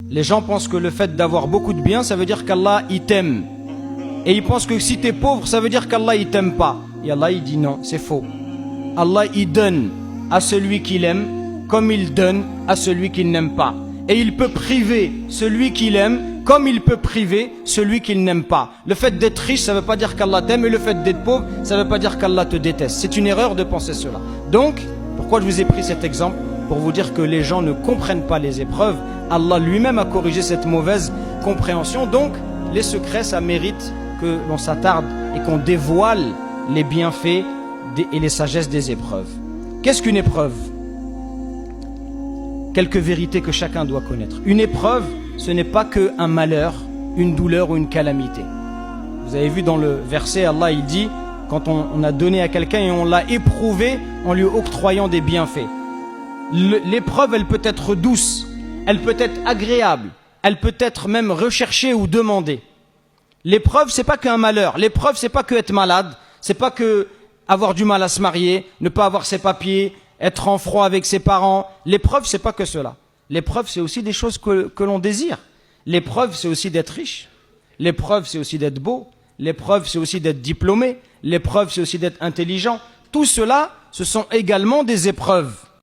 Les gens pensent que le fait d'avoir beaucoup de biens, ça veut dire qu'Allah il t'aime. Et ils pensent que si tu es pauvre, ça veut dire qu'Allah il t'aime pas. Et Allah il dit non, c'est faux. Allah il donne à celui qu'il aime comme il donne à celui qu'il n'aime pas. Et il peut priver celui qu'il aime comme il peut priver celui qu'il n'aime pas. Le fait d'être riche, ça ne veut pas dire qu'Allah t'aime, et le fait d'être pauvre, ça ne veut pas dire qu'Allah te déteste. C'est une erreur de penser cela. Donc, pourquoi je vous ai pris cet exemple? Pour vous dire que les gens ne comprennent pas les épreuves. Allah lui-même a corrigé cette mauvaise compréhension. Donc, les secrets, ça mérite que l'on s'attarde et qu'on dévoile les bienfaits et les sagesses des épreuves. Qu'est-ce qu'une épreuve? Quelques vérités que chacun doit connaître. Une épreuve, ce n'est pas qu'un malheur, une douleur ou une calamité. Vous avez vu dans le verset, Allah il dit, quand on a donné à quelqu'un et on l'a éprouvé en lui octroyant des bienfaits. L'épreuve, elle peut être douce, elle peut être agréable, elle peut être même recherchée ou demandée. L'épreuve, c'est pas qu'un malheur. L'épreuve, c'est pas que être malade, c'est pas que avoir du mal à se marier, ne pas avoir ses papiers, être en froid avec ses parents. L'épreuve, c'est pas que cela. L'épreuve, c'est aussi des choses que l'on désire. L'épreuve, c'est aussi d'être riche. L'épreuve, c'est aussi d'être beau. L'épreuve, c'est aussi d'être diplômé. L'épreuve, c'est aussi d'être intelligent. Tout cela, ce sont également des épreuves.